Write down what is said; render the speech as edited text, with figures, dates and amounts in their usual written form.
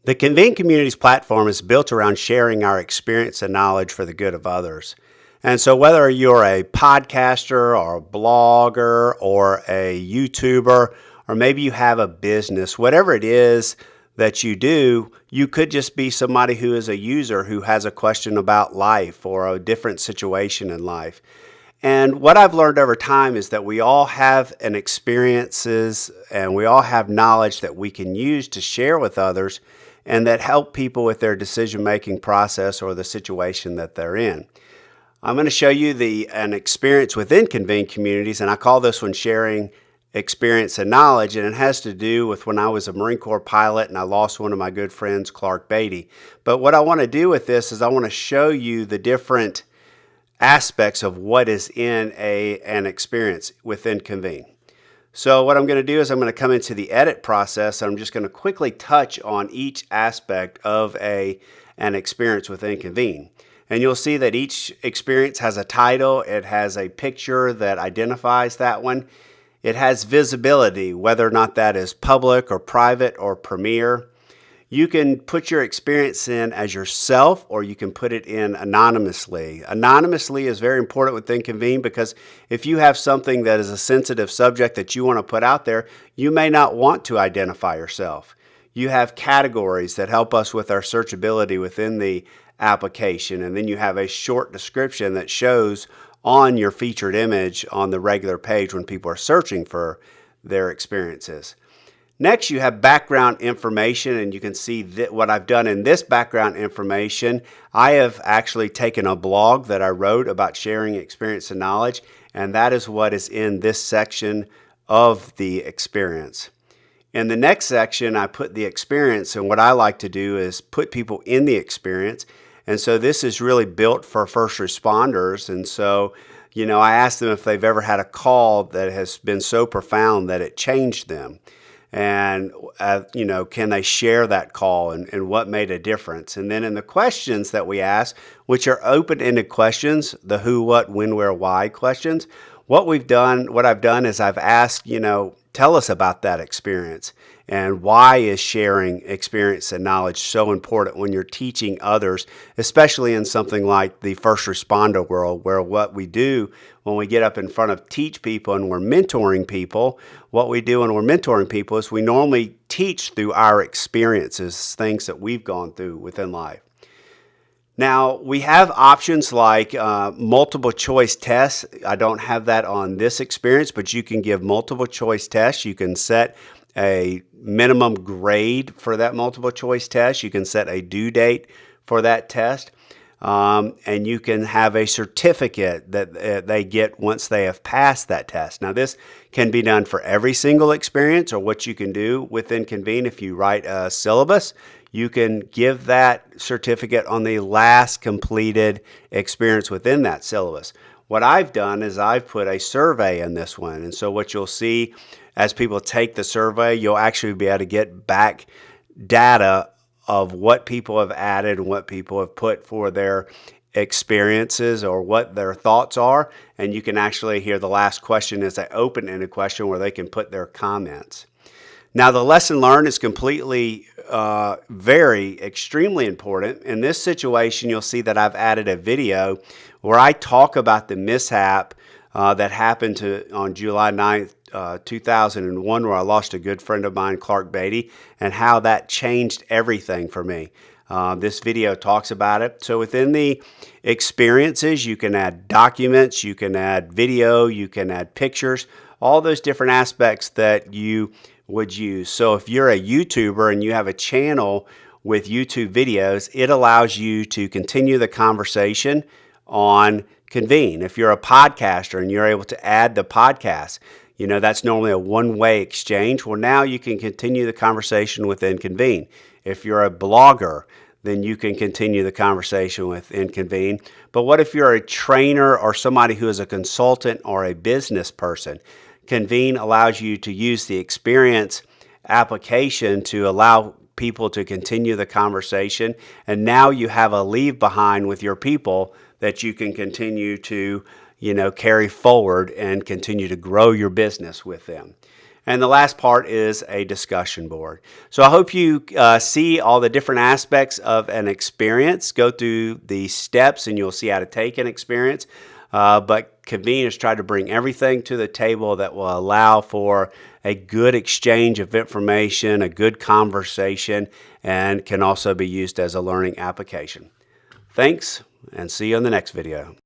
The Convene Communities platform is built around sharing our experience and knowledge for the good of others. And so, whether you're a podcaster or a blogger or a YouTuber, or maybe you have a business, whatever it is that you do, you could just be somebody who is a user who has a question about life or a different situation in life. And what I've learned over time is that we all have an experiences and we all have knowledge that we can use to share with others and that help people with their decision-making process or the situation that they're in. I'm going to show you an experience within Convene Communities, and I call this one Sharing Experience and Knowledge, and it has to do with when I was a Marine Corps pilot and I lost one of my good friends, Clark Beatty. But what I want to do with this is I want to show you the different aspects of what is in an experience within Convene. So what I'm going to do is I'm going to come into the edit process. I'm just going to quickly touch on each aspect of an experience within Convene. And you'll see that each experience has a title. It has a picture that identifies that one. It has visibility, whether or not that is public or private or premier. You can put your experience in as yourself, or you can put it in anonymously. Anonymously is very important within Convene because if you have something that is a sensitive subject that you want to put out there, you may not want to identify yourself. You have categories that help us with our searchability within the application, and then you have a short description that shows on your featured image on the regular page when people are searching for their experiences. Next, you have background information, and you can see that what I've done in this background information. I have actually taken a blog that I wrote about sharing experience and knowledge, and that is what is in this section of the experience. In the next section, I put the experience, and what I like to do is put people in the experience. And so this is really built for first responders. And so, I asked them if they've ever had a call that has been so profound that it changed them. And, can they share that call and what made a difference? And then in the questions that we ask, which are open-ended questions, the who, what, when, where, why questions, what I've done is I've asked, tell us about that experience and why is sharing experience and knowledge so important when you're teaching others, especially in something like the first responder world, where what we do when we get up in front of teach people and we're mentoring people, what we do when we're mentoring people is we normally teach through our experiences, things that we've gone through within life. Now, we have options like multiple choice tests. I don't have that on this experience, but you can give multiple choice tests. You can set a minimum grade for that multiple choice test. You can set a due date for that test. And you can have a certificate that they get once they have passed that test. Now, this can be done for every single experience, or what you can do within Convene if you write a syllabus. You can give that certificate on the last completed experience within that syllabus. What I've done is I've put a survey in this one. And so what you'll see as people take the survey, you'll actually be able to get back data of what people have added and what people have put for their experiences or what their thoughts are. And you can actually hear the last question is an open-ended question where they can put their comments. Now, the lesson learned is completely, extremely important. In this situation, you'll see that I've added a video where I talk about the mishap that happened on July 9th, 2001, where I lost a good friend of mine, Clark Beatty, and how that changed everything for me. This video talks about it. So within the experiences, you can add documents, you can add video, you can add pictures, all those different aspects that you would use. So if you're a YouTuber and you have a channel with YouTube videos, it allows you to continue the conversation on Convene. If you're a podcaster and you're able to add the podcast, that's normally a one-way exchange. Well, now you can continue the conversation within Convene. If you're a blogger, then you can continue the conversation within Convene. But what if you're a trainer or somebody who is a consultant or a business person? Convene allows you to use the experience application to allow people to continue the conversation. And now you have a leave behind with your people that you can continue to, carry forward and continue to grow your business with them. And the last part is a discussion board. So I hope you see all the different aspects of an experience, go through the steps, and you'll see how to take an experience. But Convene has tried to bring everything to the table that will allow for a good exchange of information, a good conversation, and can also be used as a learning application. Thanks, and see you in the next video.